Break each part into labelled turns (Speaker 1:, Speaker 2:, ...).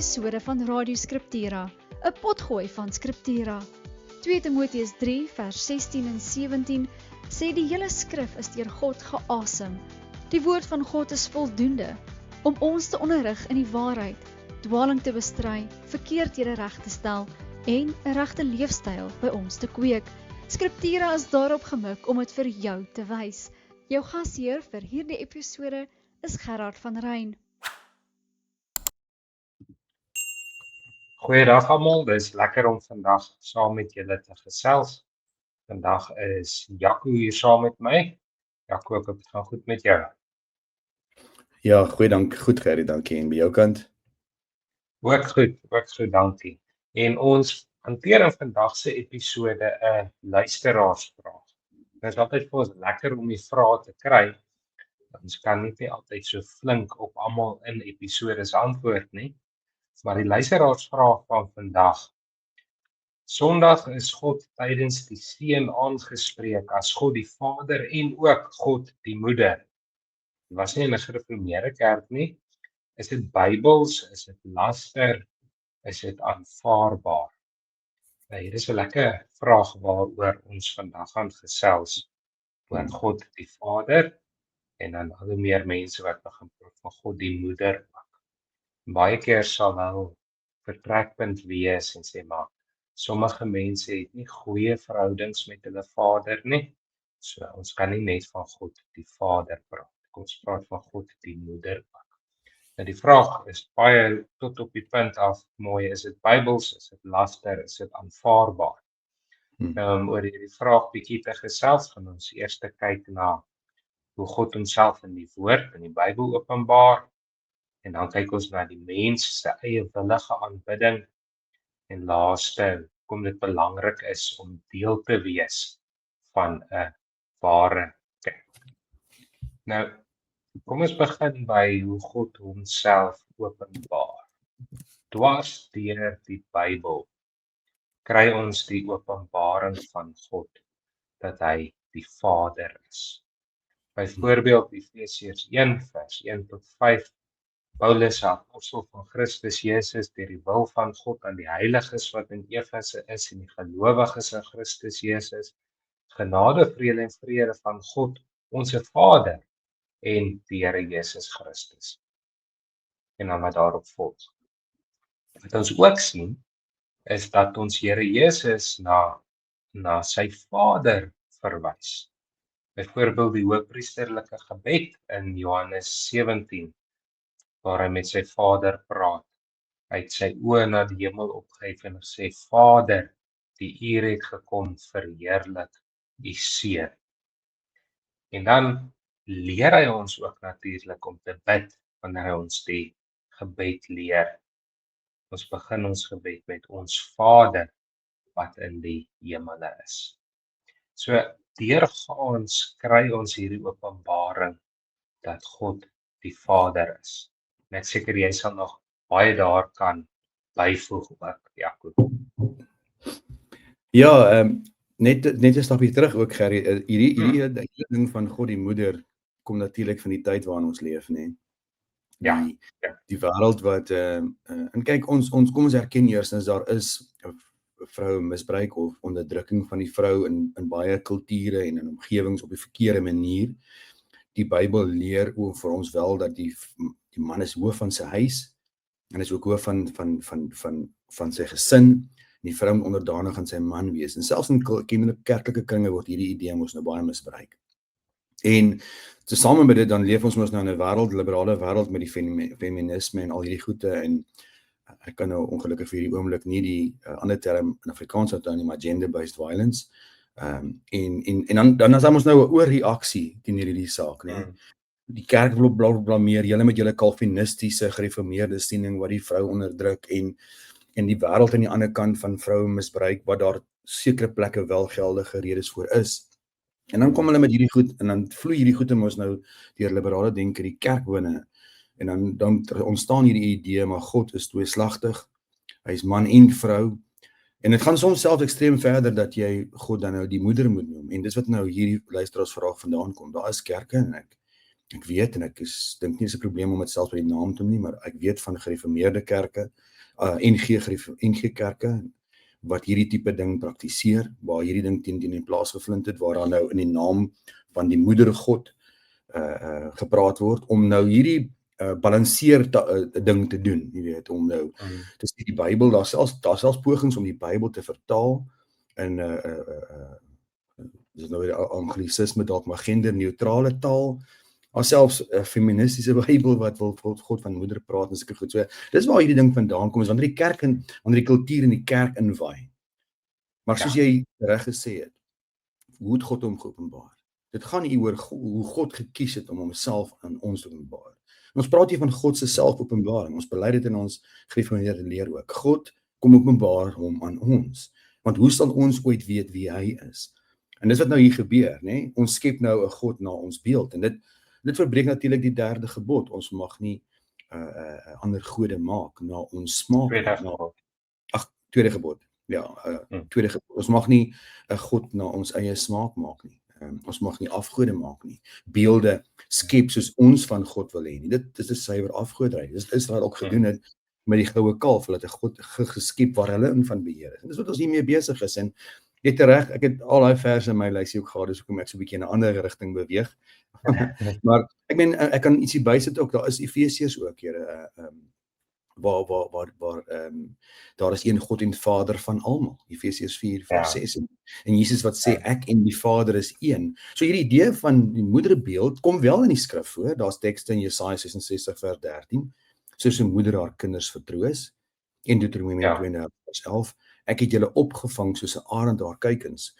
Speaker 1: episode van Radio Scriptura, 'n potgooi van Scriptura. 2 Timoteus 3 vers 16 en 17 sê die hele skrif is deur God geasem. Die woord van God is voldoende om ons te onderrig in die waarheid, dwaling te bestry, verkeerdhede reg te stel en 'n regte leefstyl by ons te kweek. Scriptura is daarop gemik om dit vir jou te wys. Jou gasheer vir hierdie episode is Gerard van Ryn.
Speaker 2: Goeiedag almal, dis lekker om vandag saam met julle te gesels. Vandag is Jaco hier saam met my. Jaco, ek hoop dit gaan goed met jou.
Speaker 3: Ja, goed Gerry, dankie. En by jou kant?
Speaker 2: Ook goed, dankie. En ons hanteer in vandag se episode 'n luisteraarsvraag. Dit is altyd vir ons lekker om die vrae te kry. Ons kan nie altyd so flink op almal in episodes antwoord nie. Maar die luisteraarsvraag van vandag. Sondag is God tydens die seun aangespreek as God die Vader en ook God die Moeder. Dit was nie in 'n gereformeerde kerk nie. Is dit Bybels? Is dit laster? Is dit aanvaarbaar? Hier is 'n lekker vraag waaroor ons vandag gaan gesels. Oor God die Vader en dan al hoe meer mense wat begin praat van God die Moeder. Baie keer sal nou vertrekpunt wees en sê maar sommige mense het nie goeie verhoudings met hulle Vader nie. So ons kan nie net van God die Vader praat. Ons praat van God die Moeder ook. Nou die vraag is baie tot op die punt af mooi, is dit Bybels, is dit laster, is dit aanvaarbaar? Oor hierdie vraag bietjie te gesels, gaan ons eers kyk na hoe God homself in die woord in die Bybel openbaar. En dan kyk ons na die mens se eie willige aanbidding. En laaste, hoekom dit belangrik is om deel te wees van 'n ware kerk. Nou, kom ons begin by hoe God homself openbaar. Dwars deur die Bybel kry ons die openbaring van God dat hy die Vader is. Byvoorbeeld Efesiërs 1 vers 1 tot 5. Paulus, apostel van Christus Jesus, deur die wil van God aan die heiliges wat in Efese is en die gelowiges in Christus Jesus, genade, vrede van God, onze Vader en die Here Jesus Christus. En dan wat daarop volg. Wat ons ook sien, is dat ons Here Jesus na sy Vader verwys. Byvoorbeeld die hoëpriesterlike gebed in Johannes 17, waar hy met sy Vader praat. Hy het sy oë na die hemel opgehef en gesê, Vader, die uur het gekom, verheerlik u seun. En dan leer hy ons ook natuurlik om te bid, wanneer hy ons die gebed leer. Ons begin ons gebed met ons Vader, wat in die hemele is. So, deurgaans kry ons hierdie openbaring, dat God die Vader is. En ek seker jy sal nog baie daar kan byvoeg ook, Jaco.
Speaker 3: Ja, net 'n stapie terug ook Gerry, hierdie ding van God die Moeder kom natuurlik van die tyd waarin ons leef, né? Die wêreld wat en kyk ons kom ons erken eers as daar is 'n vrou misbruik of onderdrukking van die vrou in baie kulture en in omgewings op die verkeerde manier. Die Bybel leer ook vir ons wel dat die man is hoof van sy huis en is ook hoof van sy gesin en die vrou moet onderdanig aan sy man wees. En selfs in kerklike kringe word hierdie idee mos nou baie misbruik. En tesame met dit dan leef ons mos nou in 'n liberale wêreld met die feminisme en al hierdie goede en ek kan nou ongelukkig vir hierdie oomblik nie die ander term in Afrikaans onthou nie, maar gender-based violence. En dan is daar mos nou 'n oorreaksie teen hierdie saak, né? Die kerk wil blameer, julle met julle kalvinistiese gereformeerde siening wat die vrou onderdruk en die wêreld aan die ander kant van vroue misbruik wat daar sekere plekke wel geldige redes voor is. En dan kom hulle met hierdie goed en dan vloei hierdie goed mos nou deur liberale denke die kerk binne. En dan ontstaan hierdie idee, maar God is tweeslagtig, hy is man en vrou, en dit gaan soms selfs ekstreem verder dat jy God dan nou die Moeder moet noem, en dis wat nou hierdie luisteraarsvraag vandaan kom. Daar is kerke, en ek Ek weet, en ek dink nie is 'n probleem om dit selfs by die naam te noem nie, maar ek weet van gereformeerde kerke, NG kerke, wat hierdie tipe ding praktiseer, waar hierdie ding teen die plaas gevind het, waar daar nou in die naam van die moeder God gepraat word, om nou hierdie balanseer ding te doen, jy weet, om nou te sê die Bybel, daar selfs pogings om die Bybel te vertaal in dis nou weer anglisisme dalk, maar genderneutrale taal, selfs 'n feministiese Bybel wat wil God van moeder praat en sulke goed. So, dis waar hierdie ding vandaan kom, is wanneer die kultuur in die kerk inwaai. Maar soos jy reg gesê het, hoe het God hom geopenbaar? Dit gaan nie oor hoe God gekies het om homself aan ons te openbaar. Ons praat hier van God se selfopenbaring. Ons bely dit in ons gereformeerde leer ook. God kom openbaar hom aan ons. Want hoe sal ons ooit weet wie hy is? En dis wat nou hier gebeur, né? Ons skep nou 'n God na ons beeld, en dit verbreek natuurlik die 3de gebod. Ons mag nie ander gode maak na ons smaak. Tweede gebod. Ja, tweede gebod. Ons mag nie 'n God na ons eie smaak maak nie. Ons mag nie afgode maak nie. Beelde skep soos ons van God wil hê nie. Dit is 'n suiwer afgoderry. Dis Israel ook gedoen het met die goue kalf. Hulle het 'n God geskep waar hulle in van beheer is. En dis wat ons hiermee besig is. En jy het reg, ek het al daai verse in my lysie ook gehad, dus hoekom ek so 'n bietjie in 'n ander rigting beweeg. Maar ek meen, ek kan ietsie bysit ook. Daar is Efesiërs ook, Here, waar daar is een God en Vader van almal. Efesiërs 4:6. En Jesus wat sê ek en die Vader is een. So hierdie idee van die moederbeeld kom wel in die skrif voor. Daar's tekste in Jesaja 66:13, soos 'n moeder haar kinders vertroos, en Deuteronomium 32:11. Ek het julle opgevang soos 'n arend haar kuikens.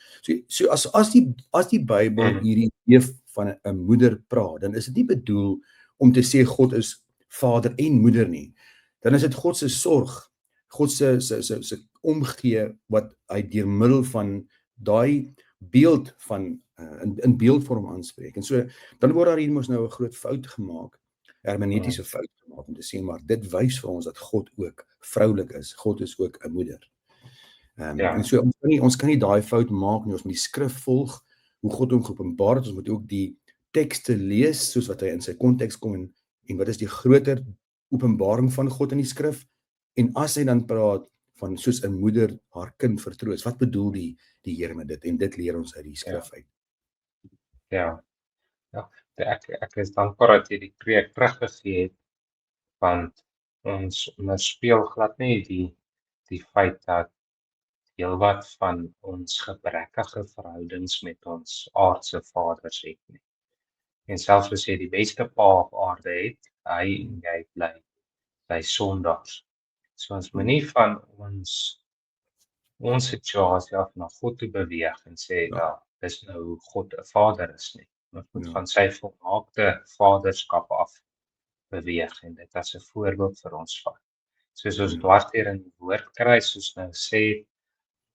Speaker 3: So as die Bybel hierdie idee van 'n moeder praat, dan is dit nie bedoel om te sê God is vader en moeder nie. Dan is dit God se sorg, God se omgee wat hy deur middel van daai beeld van in beeldvorm aanspreek. En so dan word daar hier mos nou 'n groot fout gemaak, hermeneutiese fout gemaak, om te sê maar dit wys vir ons dat God ook vroulik is. God is ook 'n moeder. En so ons kan nie daai fout maak nie. Ons moet die skrif volg, hoe God hom geopenbaar het. Ons moet ook die tekste lees soos wat hy in sy konteks kom, en wat is die groter openbaring van God in die skrif, en as hy dan praat van soos 'n moeder haar kind vertroos, wat bedoel die Here met dit? En dit leer ons uit die skrif uit.
Speaker 2: Ek is dankbaar dat jy die preek teruggegee het, want ons onderspeel glad nie die feit dat heelwat van ons gebrekkige verhoudings met ons aardse vaders het nie. En selfs as jy die beste pa op aarde het, hy en jy bly sondaars. So ons moet nie van ons situasie af na God toe beweeg en sê, dis nou hoe God 'n vader is nie. Ons moet van sy volmaakte vaderskap af beweeg, en dit as 'n voorbeeld vir ons vat. Soos ons dwarsteer in die woord kry, soos nou sê,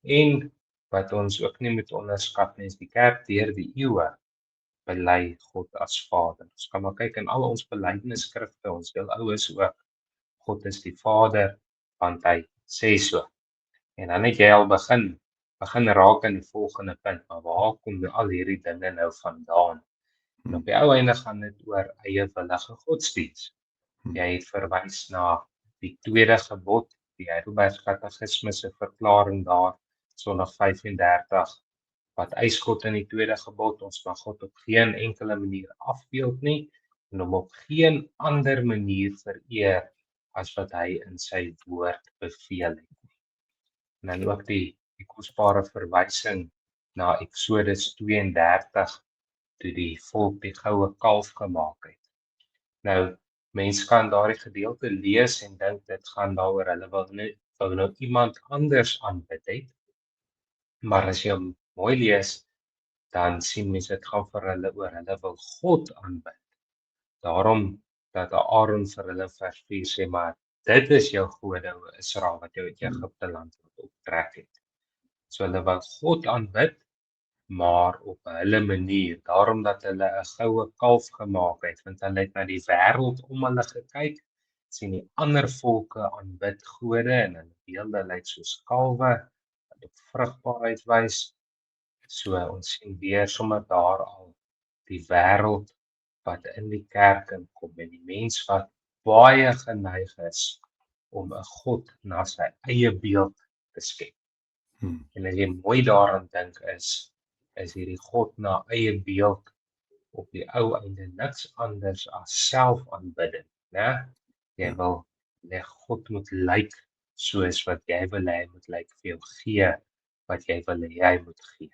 Speaker 2: en wat ons ook nie moet onderskat nie, is die kerk deur die eeue bely God as Vader. Ons kan maar kyk in al ons belydenisskrifte, ons heel oues ook, God is die Vader, want hy sê so. En dan het jy al begin raak in die volgende punt, maar waar kom al hierdie dinge nou vandaan? En op die ou einde gaan dit oor eie-willige godsdiens. Jy het verwys na die tweede gebod, die Heidelberg Katekisme se verklaring daar, Sondag 35, wat eis God in die tweede gebod, ons mag God op geen enkele manier afbeeld nie, en hom op geen ander manier vereer as wat hy in sy woord beveel het. En dan ook die kosbare verwysing na Eksodus 32, toe die volk die goue kalf gemaak het. Nou, mense kan daardie gedeelte lees en dink dit gaan daaroor hulle wou nou iemand anders aanbid het. Maar as jy hom mooi lees, dan sien mense dit gaan vir hulle oor hulle wil God aanbid. Daarom dat Aaron vir hulle vers 4 sê, maar dit is jou gode, o Israel, wat jou uit Egipte land optrek het. So hulle wil God aanbid, maar op hulle manier, daarom dat hulle 'n goue kalf gemaak het, want hulle het na die wêreld om hulle gekyk, sien die ander volke aanbid gode, en hulle beelde lyk soos kalwe, wat op vrugbaarheid wys. So ons sien weer sommer daar al die wêreld wat in die kerk inkom en die mens wat baie geneig is om 'n God na sy eie beeld te skep. En as jy mooi daaraan dink is hierdie God na eie beeld op die ou einde niks anders as selfaanbidding, né? Jy wil net God moet lyk soos wat jy wil hê hy moet lyk, vir jou gee wat jy wil hê hy moet gee.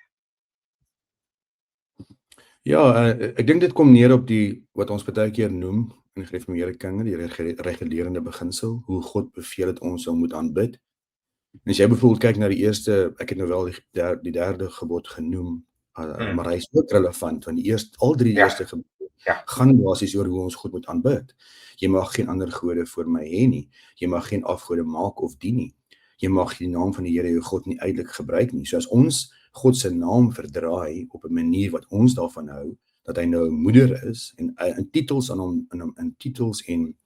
Speaker 3: Ja, ek dink dit kom neer op wat ons baie keer noem in gereformeerde kringe, die regulerende beginsel, hoe God beveel het ons moet aanbid. En as jy byvoorbeeld kyk na die eerste, ek het nou wel die derde gebod genoem, maar hy is ook relevant, want al drie eerste gebod gaan basies oor hoe ons God moet aanbid. Jy mag geen ander gode voor my hê nie, jy mag geen afgode maak of dien nie, jy mag die naam van die Here jou God nie uitelik gebruik nie. So as ons God se naam verdraai op 'n manier wat ons daarvan hou, dat hy nou 'n moeder is en in titels aan hom in titels en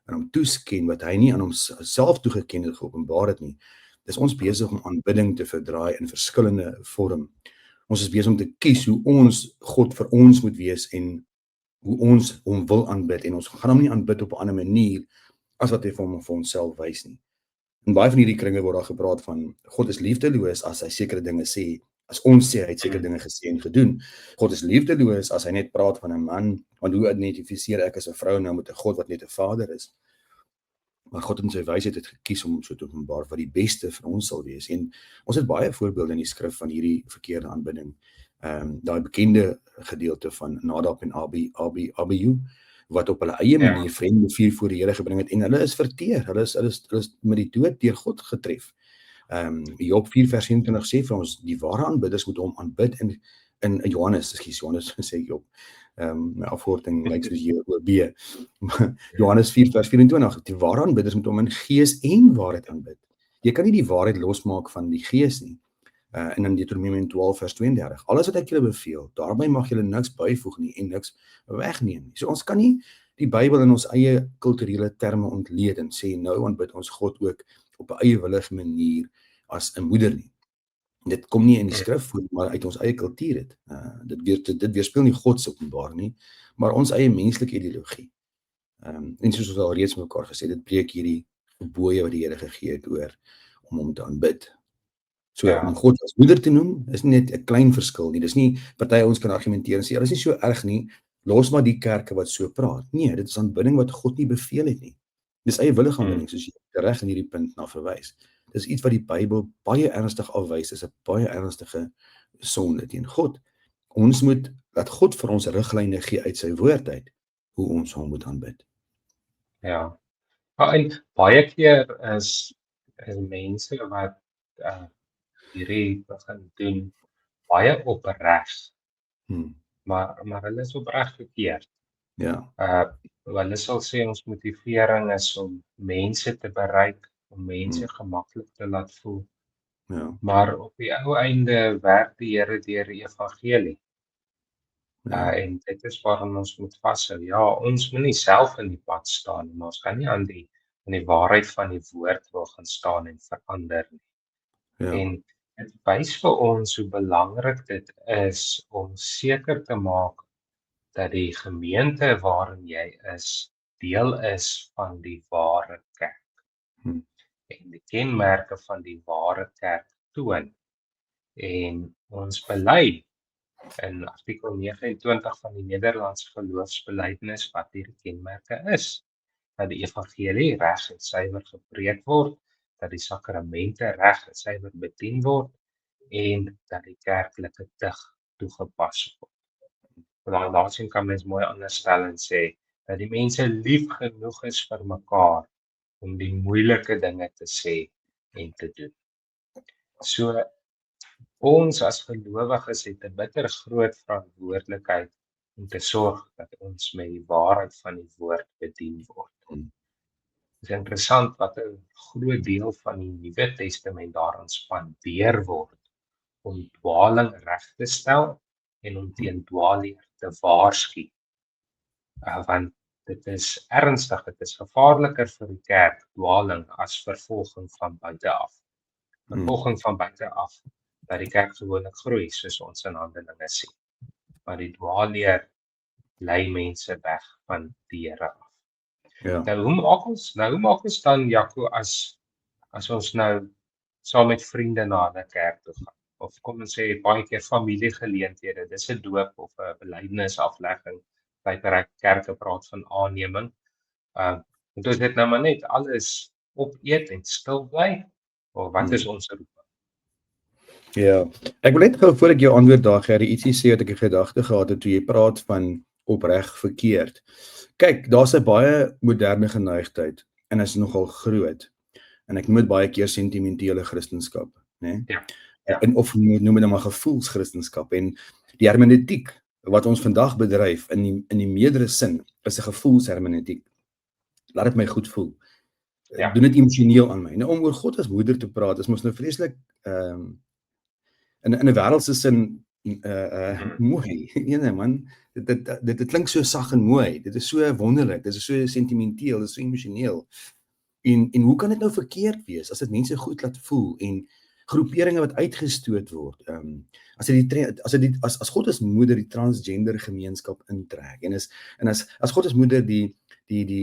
Speaker 3: aan hom toesken wat hy nie aan homself toegeken het geopenbaar het nie. Dis ons besig om aanbidding te verdraai in verskillende vorm. Ons is besig om te kies hoe ons God vir ons moet wees en hoe ons hom wil aanbid, en ons gaan hom nie aanbid op 'n ander manier as wat hy vir onsself wys nie. In baie van hierdie kringe word daar gepraat van God is liefdeloos as hy sekere dinge sê, as ons sê hy het sekere dinge gesê en gedoen. God is liefdeloos as hy net praat van 'n man, want hoe identifiseer ek as 'n vrou nou met 'n God wat net 'n vader is? Maar God in sy wysheid het gekies om so te openbaar wat die beste vir ons sal wees. En ons het baie voorbeelde in die skrif van hierdie verkeerde aanbidding. Daai bekende gedeelte van Nadab en Abihu, wat op hulle eie manier vreemdevuur voor die Here gebring het, en hulle is verteer, hulle is met die dood deur God getref. Job 4:27 sê vir ons, die ware aanbidders moet hom aanbid in Johannes sê Job. My afkorting lyk soos JOB. Johannes 4:24, die ware aanbidders moet hom in gees en waarheid aanbid. Jy kan nie die waarheid losmaak van die gees nie. En in Deuteronomium 12:32, alles wat ek julle beveel, daarby mag julle niks byvoeg nie en niks wegneem nie. So ons kan nie die Bybel in ons eie kulturele terme ontleed en sê nou aanbid ons God ook op 'n eiewillige manier as 'n moeder nie. Dit kom nie in die skrif voor, maar uit ons eie kultuur het. Dit weerspieël nie God se openbaar nie, maar ons eie menslike ideologie. En soos ons al reeds met mekaar gesê, dit breek hierdie gebooie wat die Here gegee het oor om hom te aanbid. So om God as moeder te noem, is nie net 'n klein verskil nie. Dis nie party ons kan argumenteer en sê, dit is nie so erg nie, los maar die kerke wat so praat. Nee, dit is aanbidding wat God nie beveel het nie. Dis eiewillige aanbidding, soos jy reg in hierdie punt na verwys. Dis iets wat die Bybel baie ernstig afwys, dis 'n baie ernstige sonde teen God. Ons moet laat God vir ons riglyne gee uit sy woord uit, hoe ons hom moet aanbid.
Speaker 2: Ja, en baie keer is mense wat hierdie begin doen, baie opreg, maar hulle is opreg verkeerd. Hulle sal sê ons motivering is om mense te bereik, om mense gemaklik te laat voel. Maar op die ou einde werk die Here deur die evangelie. En dit is waarom ons moet vashou. Ja, ons moet nie self in die pad staan nie, maar ons kan nie aan die waarheid van die woord wil gaan staan en verander nie. En dit wys vir ons hoe belangrik dit is om seker te maak dat die gemeente waarin jy is, deel is van die ware kerk. En die kenmerke van die ware kerk toon. En ons bely in artikel 29 van die Nederlandse geloofsbelijdenis wat hierdie kenmerke is. Dat die evangelie reg en suiwer gepreek word, dat die sakramente reg en suiwer bedien word en dat die kerklike tug toegepas word. Daarsien kan mens mooi anders stel en sê dat die mense lief genoeg is vir mekaar om die moeilike dinge te sê en te doen. So ons as gelowiges het 'n bitter groot verantwoordelikheid om te sorg dat ons met die waarheid van die woord bedien word. Dit is interessant wat 'n groot deel van die Nuwe Testament daaraan spandeer word om dwaling reg te stel en om teen dwaalleer te waarsku. Want dit is ernstig, dit is gevaarliker vir die kerk dwaling as vervolging van buite af. Vervolging van buite af, dat die kerk gewoonlik groei, soos ons in Handelinge sien. Maar die dwaalleer lei mense weg van die Here af.
Speaker 3: Ja.
Speaker 2: Nou hoe maak ons dan, Jaco, as ons nou saam met vriende na 'n kerk toe gaan? Of kom ons sê baie keer familiegeleenthede, dis 'n doop of 'n belydenisaflegging, by kerke praat van aanneming. Moet ons dit nou maar net alles opeet en stil bly? Of wat is ons roep?
Speaker 3: Ja, ek wil net gou voor ek jou antwoord daar, Gerrie, ietsie sê wat ek 'n gedagte gehad het toe jy praat van opreg verkeerd. Kyk, daar's 'n baie moderne geneigtheid en is nogal groot. En ek noem dit baie keer sentimentele Christendom, né?
Speaker 2: Ja.
Speaker 3: En of noem dit maar gevoelschristendom. En die hermeneutiek wat ons vandag bedryf in die meerdere sin is 'n gevoelshermeneutiek. Laat dit my goed voel.
Speaker 2: Ja.
Speaker 3: Doen dit emosioneel aan my. Nou om oor God as moeder te praat is mos nou vreeslik in 'n wêreldse sin mooi. Nee man, dit klink so sag en mooi. Dit is so wonderlik, dit is so sentimenteel, dit is so emosioneel. En hoe kan dit nou verkeerd wees as dit mense goed laat voel en groeperinge wat uitgestoot word? As God as moeder die transgender gemeenskap intrek en as God as moeder die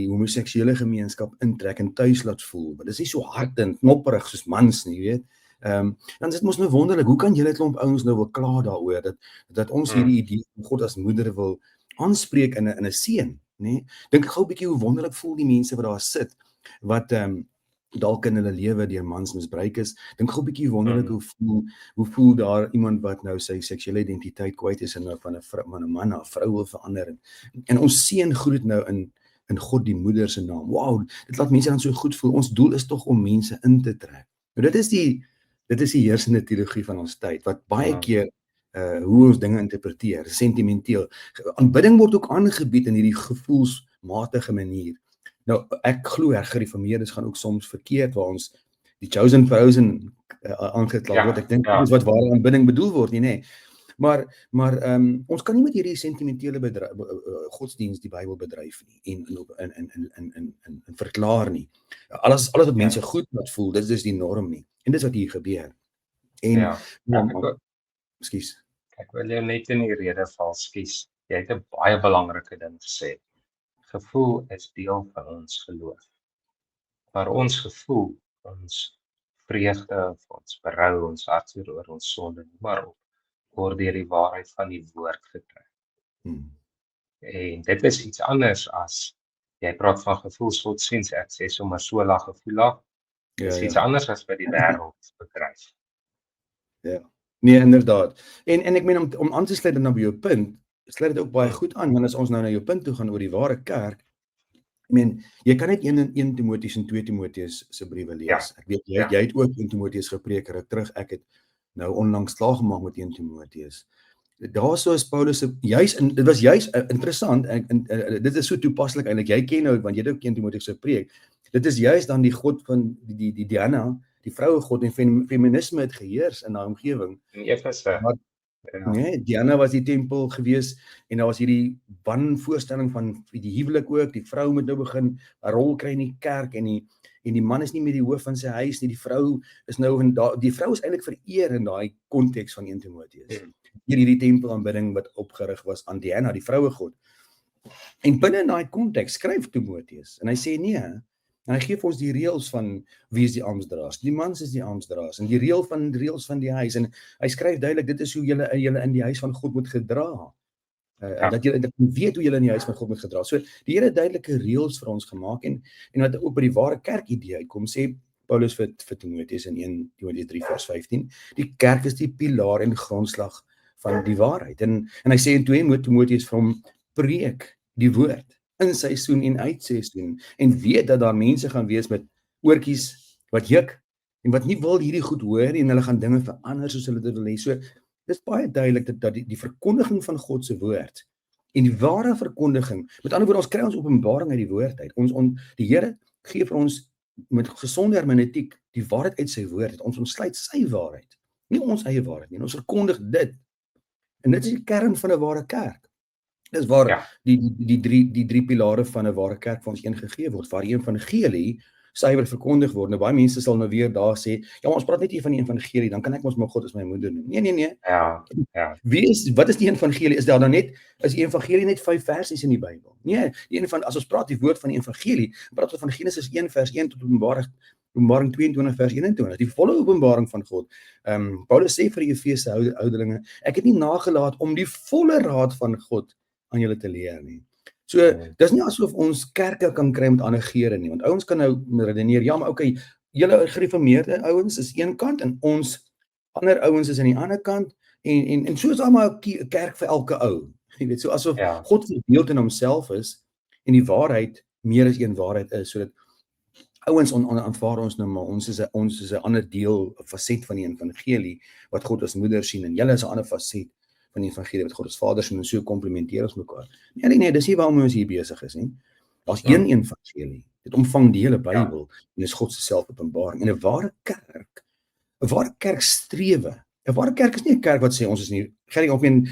Speaker 3: homoseksuele gemeenskap intrek en tuis laat voel, maar dis nie so hard en knopperig soos mans nie, weet. Dan is dit mos nou wonderlik, hoe kan julle klomp ouens nou wil kla daaroor dat ons hierdie idee van God as moeder wil aanspreek in 'n seën, nê? Dink gou 'n bietjie hoe wonderlik voel die mense wat daar sit wat dalk in hulle lewe deur mans misbruik is. Dink gou 'n bietjie wonderlik hoe voel daar iemand wat nou sy seksuele identiteit kwyt is en nou van 'n man na 'n vrou wil verander. En ons seën groet nou in God die moeder se naam. Wow, dit laat mense dan so goed voel. Ons doel is tog om mense in te trek. Nou dit is die heersende teologie van ons tyd wat baie keer hoe ons dinge interpreteer, sentimenteel. Aanbidding word ook aangebied in hierdie gevoelsmatige manier. Nou ek glo gereformeerdes gaan ook soms verkeerd waar ons die chosen thousand aangekla word. Ek dink dit is wat ware aanbidding bedoel word nie, nê. Maar ons kan nie met hierdie sentimentele godsdienst die Bybel bedryf nie en verklaar nie. Alles wat mense goed laat voel, dit is die norm nie. En dis wat hier gebeur. En ekskuus.
Speaker 2: Ek wil jou net in die rede val, ekskuus. Jy het 'n baie belangrike ding gesê. Gevoel is deel van ons geloof. Maar ons gevoel, ons vreugde, ons berou, ons hartseer oor ons sonde, maar op word deur die waarheid van die woord getrek. En dit is iets anders as jy praat van gevoelsgodsdienst, ek sê sommer sola gevoela. Dit is iets anders as by die wêreld bedryf.
Speaker 3: Ja. Nee, inderdaad. En ek meen om aan te sluit dan by jou punt, sluit dit ook baie goed aan, want as ons nou na jou punt toe gaan oor die ware kerk, ek meen, jy kan net 1 Timoteus en 2 Timoteus se briewe lees. Ek weet jy het ook 1 Timoteus gepreek ruk terug. Ek het nou onlangs klaar gemaak met 1 Timoteus. Daarso is Paulus dit was juist interessant en dit is so toepaslik eintlik. Jy ken nou want jy het ook 1 Timoteus gepreek. Dit is juist dan die God van die Diana, die vroue God en feminisme het geheers in daai omgewing.
Speaker 2: In Efese.
Speaker 3: Nee, Diana was die tempel gewees en daar was hierdie wanvoorstelling van die huwelik ook. Die vrou moet nou begin 'n rol kry in die kerk en die man is nie meer die hoof van sy huis nie. Die vrou is nou die vrou is eintlik vereer in daai konteks van 1 Timoteus. Hierdie tempelaanbidding wat opgerig was aan Diana, die vroue God. En binne in daai konteks skryf Timoteus en hy sê nee, en hy gee vir ons die reëls van wie is die amptdraers. Die mans is die amptdraers en die reëls van die huis en hy skryf duidelik dit is hoe julle in die huis van God moet gedra. Dat jy weet hoe jy in die huis van God moet gedra. So die Here het duidelike reëls vir ons gemaak en wat ook by die ware kerk idee uitkom, sê Paulus vir Timoteus in 1 Timoteus 3 vers 15, die kerk is die pilaar en grondslag van die waarheid. En hy sê in 2 Timoteus vir hom, preek die woord in seisoen en uit seisoen en weet dat daar mense gaan wees met oortjies wat juk en wat nie wil hierdie goed hoor en hulle gaan dinge verander soos hulle dit wil hê. So dis baie duidelik dat die verkondiging van God se woord en die ware verkondiging, met ander woorde ons kry ons openbaring uit die woord uit. Die Here gee vir ons met gesonde hermeneutiek die waarheid uit sy woord. Ons ontsluit sy waarheid, nie ons eie waarheid nie. Ons verkondig dit. En dit is die kern van 'n ware kerk. Dis waar die drie pilare van 'n ware kerk vir ons een gegee word. Waar die evangelie suiwer verkondig word. Nou baie mense sal nou weer daar sê, ja, maar ons praat net hier van die evangelie, dan kan ek mos maar God as my moeder noem. Nee.
Speaker 2: Ja.
Speaker 3: Wat is die evangelie? Is die evangelie net 5 versies in die Bybel? Nee, as ons praat die woord van die evangelie, praat ons van Genesis 1 vers 1 tot Openbaring 22 vers 21, die volle openbaring van God. Paulus sê vir die Efese ouderlinge, ek het nie nagelaat om die volle raad van God aan julle te leer nie. So, dis nie asof ons kerke kan kry met ander gere nie, want ouens kan nou redeneer, ja, maar okay, julle gereformeerde ouens is een kant, en ons ander ouens is aan die ander kant, en so is daar maar 'n kerk vir elke ou. Jy weet, so asof God verdeeld in homself is, en die waarheid meer as een waarheid is, sodat ouens aanvaar ons nou maar, ons is 'n ander deel, 'n faset van die evangelie, wat God as moeder sien, en julle is 'n ander faset van die evangelie, wat God as vader sien, en so komplementeer ons mekaar. Nee, dis nie waarom ons hier besig is nie. Daar's een evangelie, dit omvang die hele Bybel, en is God se selfopenbaring, en 'n ware kerk strewe. 'n Ware kerk is nie 'n kerk wat sê ons is nie,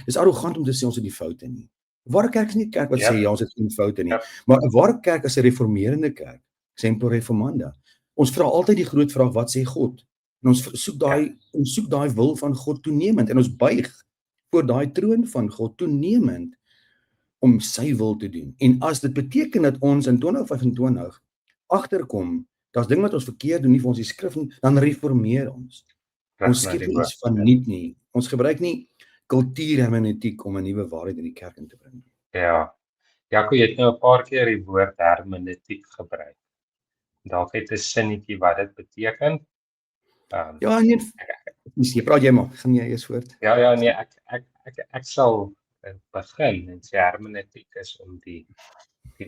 Speaker 3: dis arrogant om te sê ons het die foute nie. 'n Ware kerk is nie 'n kerk wat sê ja, ons het geen foute nie, maar 'n ware kerk is 'n reformerende kerk, Semper Reformanda. Ons vra altyd die groot vraag, wat sê God? En ons soek daai wil van God toenemend, en ons buig voor daai troon van God toenemend om sy wil te doen. En as dit beteken dat ons in 2025 agterkom, daar's ding wat ons verkeerd doen, nie vir ons die skrif nie, dan reformeer ons. Ons skep nie iets van nuut nie. Ons gebruik nie kultuurhermeneutiek om 'n nuwe waarheid in die kerk in te bring.
Speaker 2: Ja. Jaco, jy het nou 'n paar keer die woord hermeneutiek gebruik. Dalk het 'n sinnetjie wat dit beteken.
Speaker 3: Ja, nee, jy praat jy maar, gaan jy eers voort?
Speaker 2: Ja, nee, ek sal begin en sê hermeneutiek is om die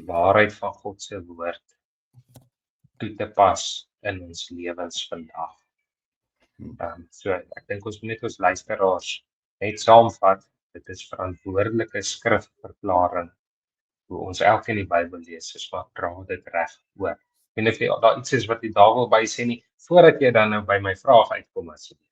Speaker 2: waarheid van God se woord toe te pas in ons lewens vandag. So ek dink ons moet net ons luisteraars net saamvat, dit is verantwoordelike skrifverklaring hoe ons elkeen die Bybel lees, is maar dra dit reg oor. En of daar iets is wat jy daar wil by sê nie, voordat jy dan nou by my vraag uitkom asseblief.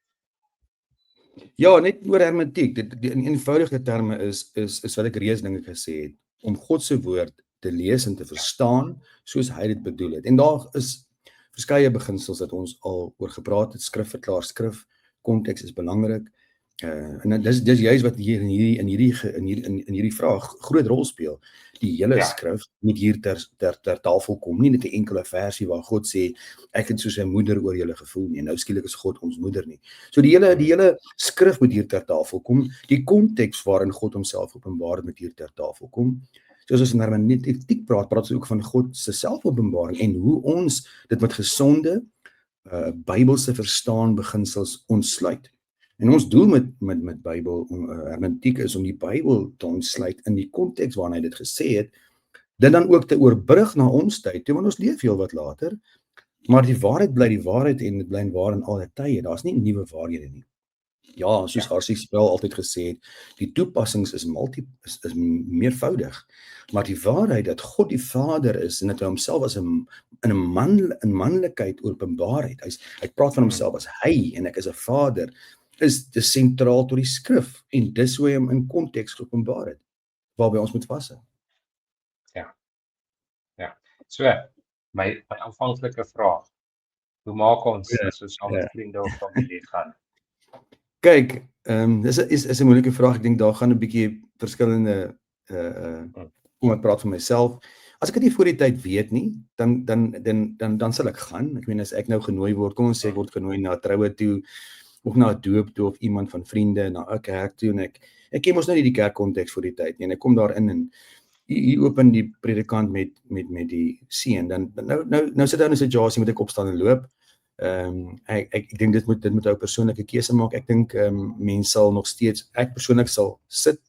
Speaker 3: Ja, net oor hermeneutiek, dit in eenvoudige terme is wat ek reeds dinge gesê het, om God se woord te lees en te verstaan, soos hy dit bedoel het. En daar is verskeie beginsels dat ons al oor gepraat het, skrif verklaar skrif, konteks is belangrik, en dis juist wat hier in hierdie vraag groot rol speel. Die hele skrif moet hier ter tafel kom, nie net 'n enkele versie waar God sê, ek het soos 'n moeder oor julle gevoel nie, en nou skielik is God ons moeder nie. So die hele skrif moet hier ter tafel kom, die konteks waarin God homself openbaar moet hier ter tafel kom. Soos ons in hermeneutiek praat ons ook van God se selfopenbaring, en hoe ons dit met gesonde Bybelse verstaan beginsels ontsluit. En ons doel met Bybel hermeneutiek is om die Bybel te ontsluit in die konteks waarin hy dit gesê het, dit dan ook te oorbrug na ons tyd, want ons leef heel wat later, maar die waarheid bly die waarheid, en dit bly waar in alle tye, daar's nie nuwe waarhede nie. Ja, soos R.C. Sproul altyd gesê het, die toepassings is meervoudig, maar die waarheid dat God die Vader is, en dat hy homself as in manlikheid openbaar het, hy praat van homself as hy, en ek is 'n vader, is dis sentraal tot die skrif, en dis hoe hy hom in konteks geopenbaar het, waarby ons moet vashou.
Speaker 2: Ja. So, my aanvanklike vraag, hoe maak ons as ons saam met vriende of familie gaan?
Speaker 3: Kyk, is 'n moeilike vraag. Ek dink daar gaan 'n bietjie verskillende kom ek praat van myself. As ek dit nie voor die tyd weet nie, dan sal ek gaan. Ek meen, as ek nou genooi word, kom ons sê ek word genooi na 'n troue toe, of na 'n doop toe, of iemand van vriende na 'n kerk toe, en ek ken mos nou nie die kerkkonteks voor die tyd nie, en ek kom daarin, en hier open die predikant met die seën, dan nou sit hy in 'n situasie, moet ek opstaan en loop. Ek dink dit moet 'n persoonlike keuse maak. Ek dink mense sal nog steeds, ek persoonlik sal sit,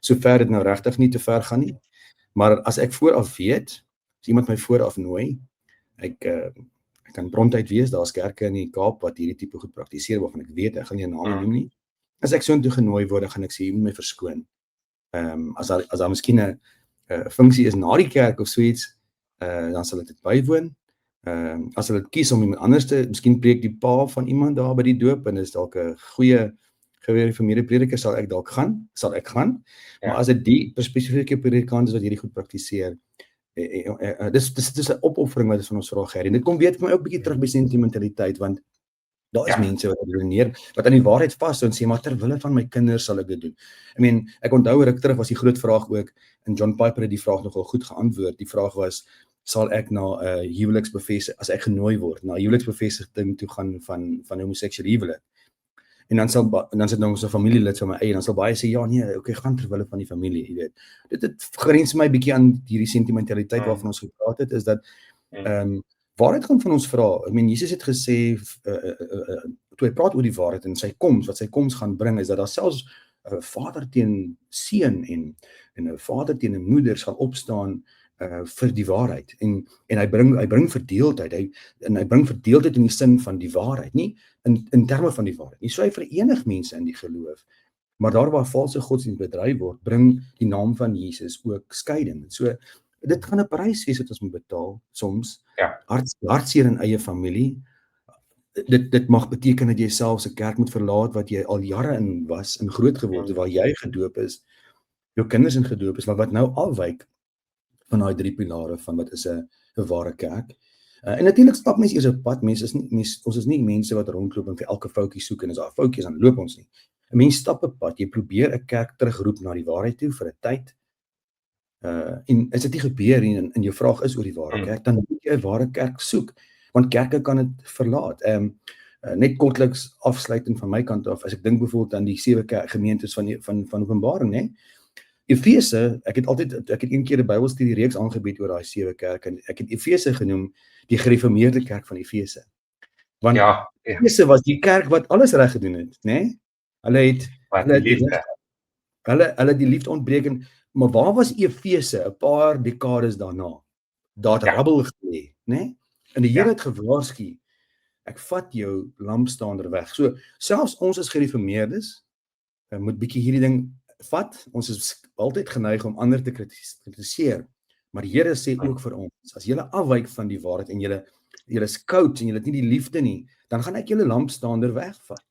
Speaker 3: sover dit nou regtig nie te ver gaan nie. Maar as ek vooraf weet, as iemand my vooraf nooi, ek kan Brontuit wees, daar's kerke in die Kaap wat hierdie tipe goed praktiseer, waarvan ek weet, ek gaan nie 'n naam noem nie. As ek so intoe genooi word, dan gaan ek sê, jy moet my verskoon. As daar miskien 'n funksie is na die kerk of so iets, dan sal ek dit bywoon. As hulle kies om iemand anders te, miskien preek die pa van iemand daar by die doop, en is dalk 'n goeie gereformeerde prediker, sal ek gaan. Maar as dit die spesifieke predikant is wat hierdie goed praktiseer, Dis 'n opoffering wat ons van ons vra, Gerrie. Dit kom weer vir my ook bietjie terug by sentimentaliteit, want daar is mense wat redeneer, wat aan die waarheid vashou en sê, maar ter wille van my kinders sal ek dit doen. Ek onthou ruk terug was die groot vraag ook, en John Piper het die vraag nogal goed geantwoord. Die vraag was, sal ek na 'n huweliksbevestiging, as ek genooi word, na 'n huweliksbevestiging toe gaan van homoseksuele huwelik. En dan sit nou so 'n familielid van my eie, en dan sal baie sê, ja nee, okay, gaan ter wille van die familie, jy weet. Dit grens my bietjie aan hierdie sentimentaliteit waarvan ons gepraat het, is dat waarheid gaan van ons vra. Jesus het gesê, toe hy praat oor die waarheid en sy koms, wat sy koms gaan bring, is dat daar selfs vader teen seun en 'n vader teen 'n moeder sal opstaan vir die waarheid. En hy bring verdeeldheid. Hy bring verdeeldheid in die sin van die waarheid, nie in terme van die waarheid nie. So hy verenig mense in die geloof. Maar daar waar valse godsdienst bedryf word, bring die naam van Jesus ook skeiding. So dit gaan 'n prys wees wat ons moet betaal soms. Hartseer in eie familie. Dit mag beteken dat jy selfs 'n kerk moet verlaat wat jy al jare in was, in groot geword het, waar jy gedoop is, jou kinders in gedoop is, maar wat nou afwyk van daai 3 pilare van wat is 'n ware kerk. En natuurlik stap mense eers 'n pad. Ons is nie mense wat rondloop en vir elke foutjie soek en as daar 'n foutjie is dan loop ons nie. 'n Mens stap 'n pad. Jy probeer 'n kerk terugroep na die waarheid toe vir 'n tyd. En as dit nie gebeur nie en jou vraag is oor die ware kerk, dan moet jy 'n ware kerk soek, want kerke kan dit verlaat. Net kortliks afsluitend van my kant af, as ek dink byvoorbeeld aan die 7 gemeentes van Openbaring, né? Efese, ek het een keer 'n Bybelstudie reeks aangebied oor daai 7 kerke en ek het Efese genoem die gereformeerde kerk van Efese. Want Efese was die kerk wat alles reg gedoen het, né? Hulle het die liefde ontbreek, maar waar was Efese 'n paar dekades daarna? Daar het rabbel gelê, né? En die Here het gewaarsku, ek vat jou lampstaander weg. So selfs ons as gereformeerdes moet bietjie hierdie ding vat. Ons is altyd geneig om ander te kritiseer, maar die Here sê ook vir ons, as julle afwyk van die waarheid en julle is koud en julle het nie die liefde nie, dan gaan ek julle lampstaander wegvat.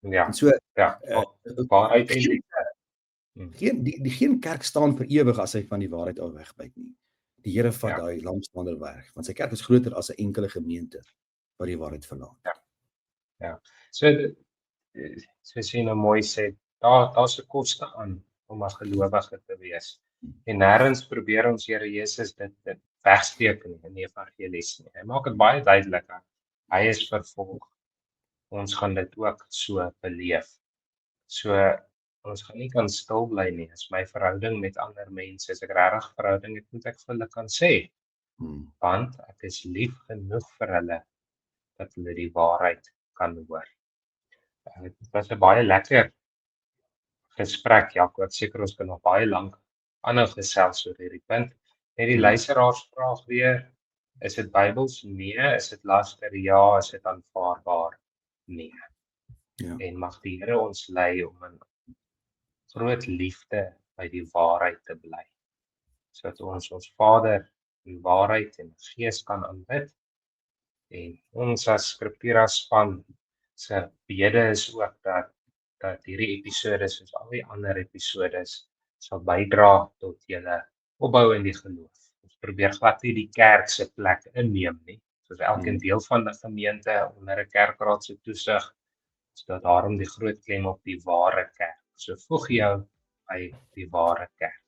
Speaker 3: En so waarheid en liefde. Geen kerk staan vir ewig as hy van die waarheid af wegbyt nie. Die Here vat daai lampstaander weg, want sy kerk is groter as 'n enkele gemeente wat die waarheid verlaat.
Speaker 2: So jy nou mooi sê, daar's 'n koste aan om as gelowige te wees. En nêrens probeer ons Here Jesus dit wegsteek in die evangelies nie. Hy maak dit baie duidelik dat hy is vervolg. Ons gaan dit ook so beleef. So ons gaan nie kan stil bly nie. As my verhouding met ander mense, as ek regtig verhouding het, moet ek vir hulle kan sê. Want ek is lief genoeg vir hulle dat hulle die waarheid kan hoor. Dit was 'n baie lekker gesprek, Jaco. Ek seker ons kan nog baie lank aanhou gesels oor hierdie punt. Net die luisteraarsvraag weer, is dit Bybels? Nee. Is dit laster? Ja. Is dit aanvaarbaar? Nee. En mag die Here ons lei om in groot liefde by die waarheid te bly, sodat ons Vader in waarheid en gees kan aanbid. En ons as Scriptura span se bede is ook dat hierdie episodes, soos al die ander episodes, sal bydra tot julle opbou in die geloof. Ons probeer glad nie die kerk se plek inneem nie, soos elkeen deel van 'n gemeente onder 'n kerkraad se toesig, sodat daarom die groot klem op die ware kerk. So voeg jou by die ware kerk.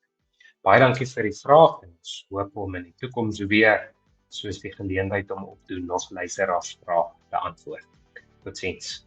Speaker 2: Baie dankie vir die vraag en ons hoop om in die toekoms weer soos die geleentheid om op toe nog luisteraars vrae te antwoord. Totsiens.